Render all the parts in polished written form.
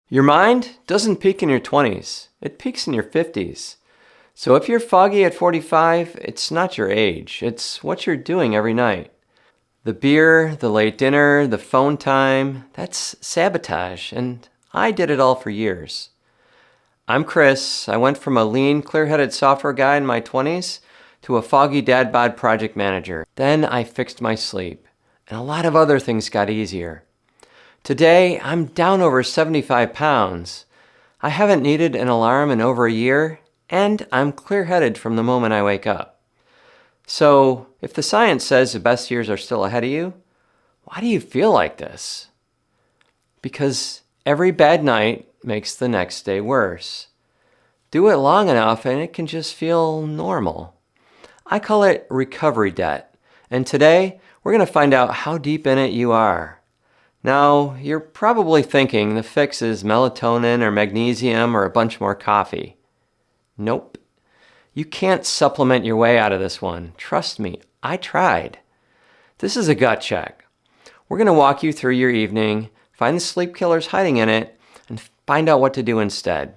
Your mind doesn't peak in your 20s, it peaks in your 50s. So if you're foggy at 45, it's not your age, it's what you're doing every night. The beer, the late dinner, the phone time, that's sabotage, and I did it all for years. I'm Chris. I went from a lean, clear-headed software guy in my 20s to a foggy dad bod project manager. Then I fixed my sleep, and a lot of other things got easier. Today, I'm down over 75 pounds. I haven't needed an alarm in over a year, and I'm clear-headed from the moment I wake up. So, if the science says the best years are still ahead of you, why do you feel like this? Because every bad night makes the next day worse. Do it long enough and it can just feel normal. I call it recovery debt, and today we're going to find out how deep in it you are. Now, you're probably thinking the fix is melatonin or magnesium or a bunch more coffee. Nope. You can't supplement your way out of this one. Trust me, I tried. This is a gut check. We're going to walk you through your evening, find the sleep killers hiding in it, and find out what to do instead.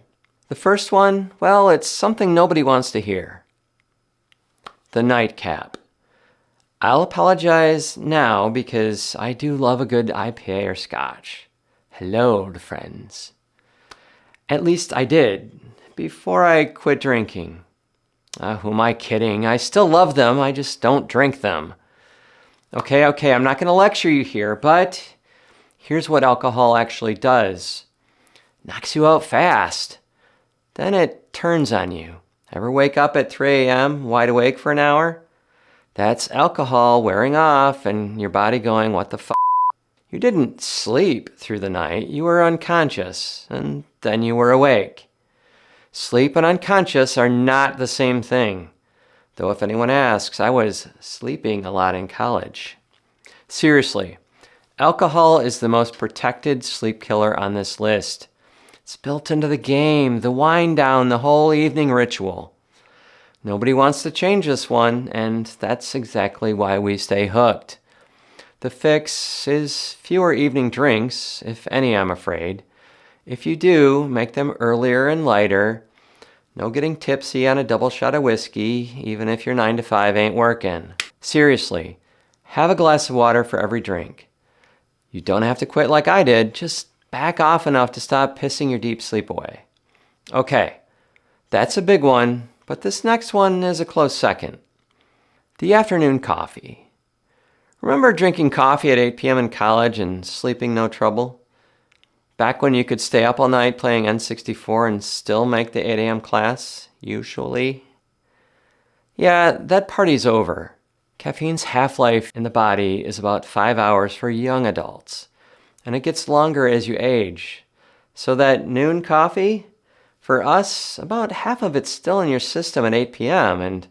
The first one, well, it's something nobody wants to hear. The nightcap. I'll apologize now because I do love a good IPA or scotch. Hello, friends. At least I did, before I quit drinking. Who am I kidding? I still love them, I just don't drink them. Okay, I'm not going to lecture you here, but here's what alcohol actually does. Knocks you out fast. Then it turns on you. Ever wake up at 3 a.m. wide awake for an hour? That's alcohol wearing off and your body going, what the f***? You didn't sleep through the night, you were unconscious, and then you were awake. Sleep and unconscious are not the same thing. Though if anyone asks, I was sleeping a lot in college. Seriously, alcohol is the most protected sleep killer on this list. It's built into the game, the wind down, the whole evening ritual. Nobody wants to change this one, and that's exactly why we stay hooked. The fix is fewer evening drinks, if any, I'm afraid. If you do, make them earlier and lighter. No getting tipsy on a double shot of whiskey, even if your 9 to 5 ain't working. Seriously, have a glass of water for every drink. You don't have to quit like I did, just back off enough to stop pissing your deep sleep away. Okay, that's a big one, but this next one is a close second. The afternoon coffee. Remember drinking coffee at 8 p.m. in college and sleeping no trouble? Back when you could stay up all night playing N64 and still make the 8 a.m. class, usually? Yeah, that party's over. Caffeine's half-life in the body is about 5 hours for young adults, and it gets longer as you age. So that noon coffee? For us, about half of it's still in your system at 8 p.m., and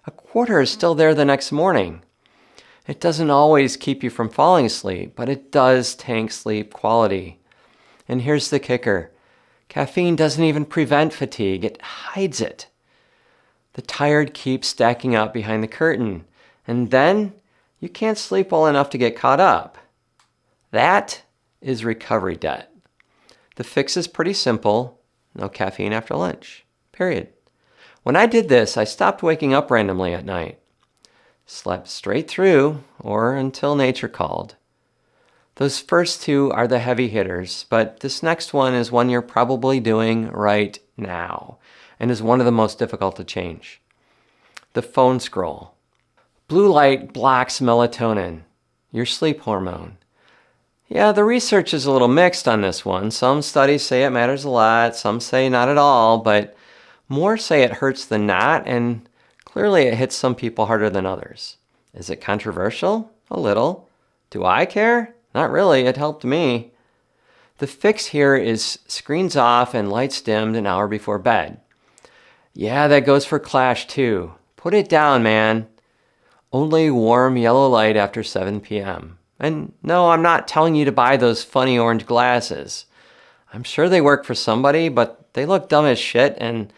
a quarter is still there the next morning. It doesn't always keep you from falling asleep, but it does tank sleep quality. And here's the kicker. Caffeine doesn't even prevent fatigue, it hides it. The tired keeps stacking up behind the curtain, and then you can't sleep well enough to get caught up. That is recovery debt. The fix is pretty simple. No caffeine after lunch. Period. When I did this, I stopped waking up randomly at night. Slept straight through, or until nature called. Those first two are the heavy hitters, but this next one is one you're probably doing right now, and is one of the most difficult to change. The phone scroll. Blue light blocks melatonin, your sleep hormone. Yeah, the research is a little mixed on this one. Some studies say it matters a lot, some say not at all, but more say it hurts than not, and clearly it hits some people harder than others. Is it controversial? A little. Do I care? Not really, it helped me. The fix here is screens off and lights dimmed an hour before bed. Yeah, that goes for Clash too. Put it down, man. Only warm yellow light after 7 p.m. And no, I'm not telling you to buy those funny orange glasses. I'm sure they work for somebody, but they look dumb as shit, and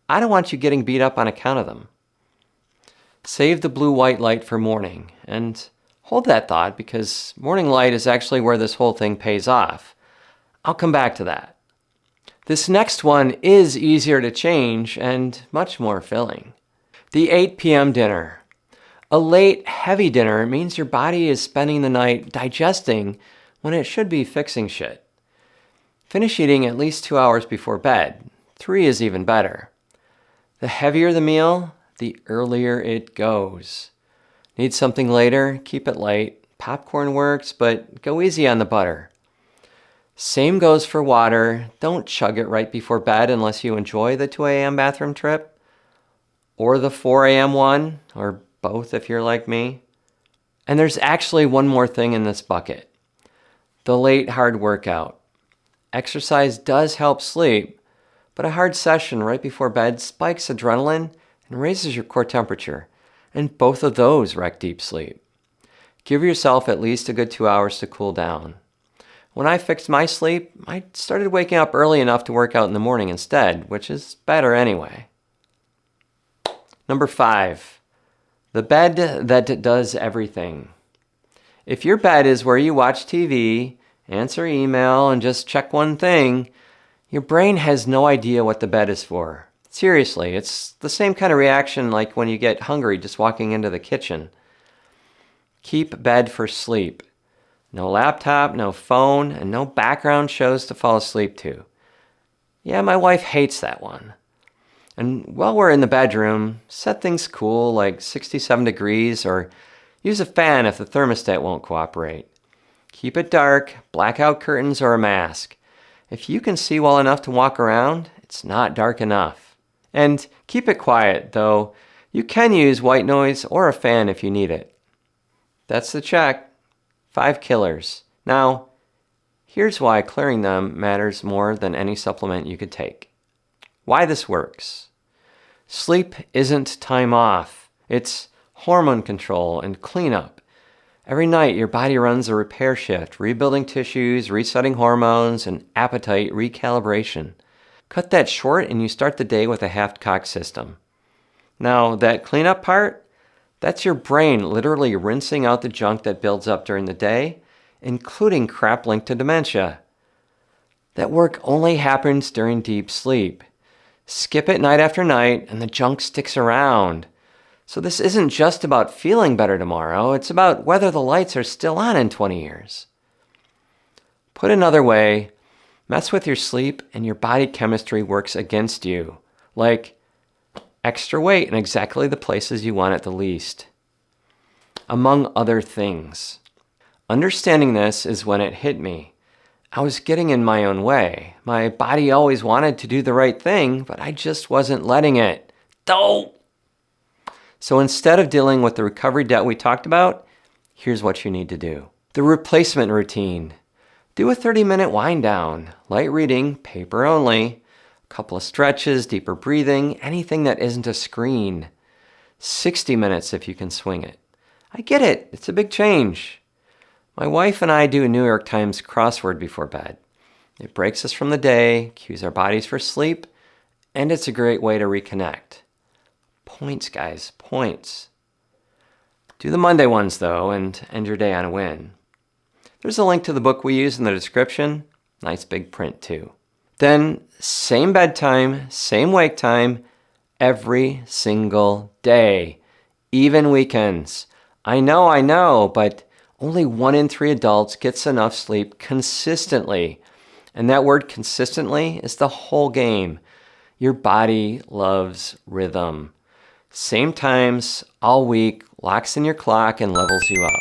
I don't want you getting beat up on account of them. Save the blue-white light for morning, and hold that thought because morning light is actually where this whole thing pays off. I'll come back to that. This next one is easier to change and much more filling. The 8 p.m. dinner. A late, heavy dinner means your body is spending the night digesting when it should be fixing shit. Finish eating at least 2 hours before bed. 3 is even better. The heavier the meal, the earlier it goes. Need something later? Keep it light. Popcorn works, but go easy on the butter. Same goes for water. Don't chug it right before bed unless you enjoy the 2 a.m. bathroom trip. Or the 4 a.m. one, or both if you're like me. And there's actually one more thing in this bucket. The late hard workout. Exercise does help sleep, but a hard session right before bed spikes adrenaline and raises your core temperature, and both of those wreck deep sleep. Give yourself at least a good 2 hours to cool down. When I fixed my sleep, I started waking up early enough to work out in the morning instead, which is better anyway. Number 5, the bed that does everything. If your bed is where you watch TV, answer email, and just check one thing, your brain has no idea what the bed is for. Seriously, it's the same kind of reaction like when you get hungry just walking into the kitchen. Keep bed for sleep. No laptop, no phone, and no background shows to fall asleep to. Yeah, my wife hates that one. And while we're in the bedroom, set things cool like 67 degrees or use a fan if the thermostat won't cooperate. Keep it dark, blackout curtains or a mask. If you can see well enough to walk around, it's not dark enough. And keep it quiet, though you can use white noise or a fan if you need it. That's the check. 5 killers. Now, here's why clearing them matters more than any supplement you could take. Why this works. Sleep isn't time off. It's hormone control and cleanup. Every night, your body runs a repair shift, rebuilding tissues, resetting hormones, and appetite recalibration. Cut that short and you start the day with a half-cocked system. Now, that cleanup part, that's your brain literally rinsing out the junk that builds up during the day, including crap linked to dementia. That work only happens during deep sleep. Skip it night after night, and the junk sticks around. So this isn't just about feeling better tomorrow, it's about whether the lights are still on in 20 years. Put another way, mess with your sleep and your body chemistry works against you. Like extra weight in exactly the places you want it the least. Among other things. Understanding this is when it hit me. I was getting in my own way. My body always wanted to do the right thing, but I just wasn't letting it. So instead of dealing with the recovery debt we talked about, here's what you need to do. The replacement routine. Do a 30-minute wind down, light reading, paper only, a couple of stretches, deeper breathing, anything that isn't a screen. 60 minutes if you can swing it. I get it, it's a big change. My wife and I do a New York Times crossword before bed. It breaks us from the day, cues our bodies for sleep, and it's a great way to reconnect. Points, guys, points. Do the Monday ones, though, and end your day on a win. There's a link to the book we use in the description. Nice big print, too. Then, same bedtime, same wake time, every single day. Even weekends. I know, but only 1 in 3 adults gets enough sleep consistently. And that word consistently is the whole game. Your body loves rhythm. Same times, all week, locks in your clock and levels you up.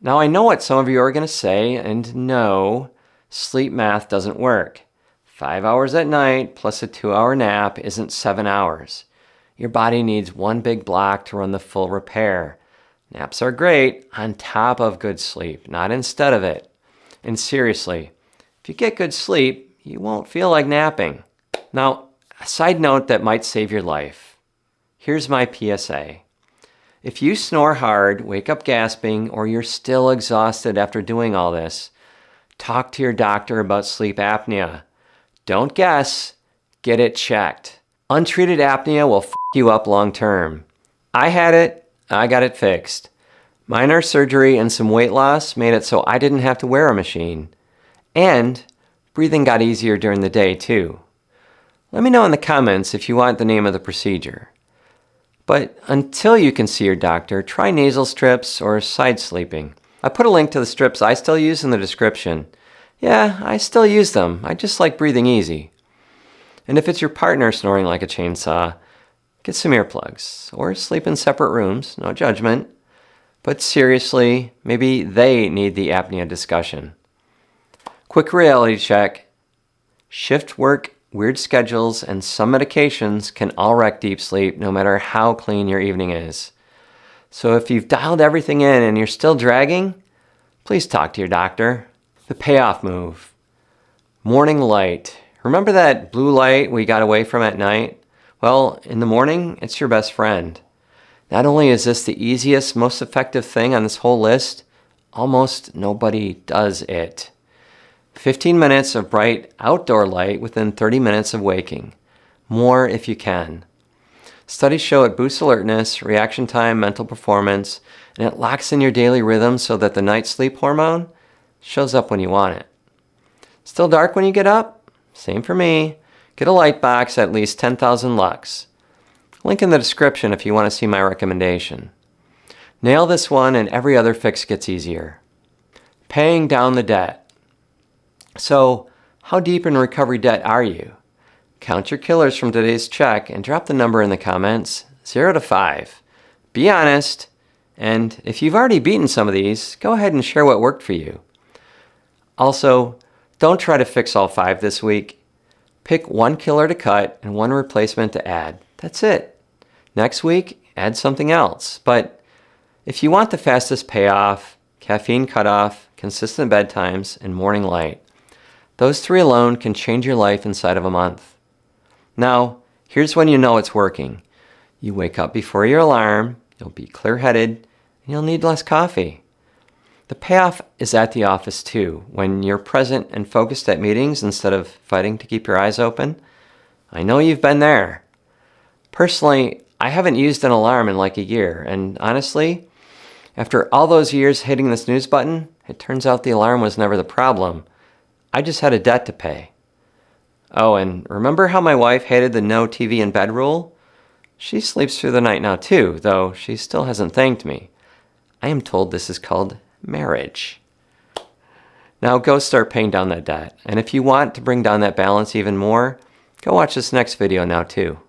Now I know what some of you are going to say, and no, sleep math doesn't work. 5 hours at night plus a 2-hour nap isn't 7 hours. Your body needs one big block to run the full repair. Naps are great on top of good sleep, not instead of it. And seriously, if you get good sleep, you won't feel like napping. Now, a side note that might save your life. Here's my PSA. If you snore hard, wake up gasping, or you're still exhausted after doing all this, talk to your doctor about sleep apnea. Don't guess, get it checked. Untreated apnea will f you up long term. I had it, I got it fixed. Minor surgery and some weight loss made it so I didn't have to wear a machine. And breathing got easier during the day too. Let me know in the comments if you want the name of the procedure. But until you can see your doctor, try nasal strips or side sleeping. I put a link to the strips I still use in the description. Yeah, I still use them. I just like breathing easy. And if it's your partner snoring like a chainsaw, get some earplugs or sleep in separate rooms, no judgment. But seriously, maybe they need the apnea discussion. Quick reality check. Shift work, weird schedules, and some medications can all wreck deep sleep no matter how clean your evening is. So if you've dialed everything in and you're still dragging, please talk to your doctor. The payoff move. Morning light. Remember that blue light we got away from at night? Well, in the morning, it's your best friend. Not only is this the easiest, most effective thing on this whole list, almost nobody does it. 15 minutes of bright outdoor light within 30 minutes of waking. More if you can. Studies show it boosts alertness, reaction time, mental performance, and it locks in your daily rhythm so that the night sleep hormone shows up when you want it. Still dark when you get up? Same for me. Get a light box at least 10,000 lux. Link in the description if you want to see my recommendation. Nail this one and every other fix gets easier. Paying down the debt. So, how deep in recovery debt are you? Count your killers from today's check and drop the number in the comments, 0 to 5. Be honest, and if you've already beaten some of these, go ahead and share what worked for you. Also, don't try to fix all 5 this week. Pick one killer to cut and one replacement to add. That's it. Next week, add something else. But if you want the fastest payoff, caffeine cutoff, consistent bedtimes, and morning light, those 3 alone can change your life inside of a month. Now, here's when you know it's working. You wake up before your alarm, you'll be clear-headed, and you'll need less coffee. The payoff is at the office too, when you're present and focused at meetings instead of fighting to keep your eyes open. I know you've been there. Personally, I haven't used an alarm in like a year, and honestly, after all those years hitting the snooze button, it turns out the alarm was never the problem. I just had a debt to pay. Oh, and remember how my wife hated the no TV in bed rule? She sleeps through the night now too, though she still hasn't thanked me. I am told this is called marriage. Now go start paying down that debt. And if you want to bring down that balance even more, go watch this next video now too.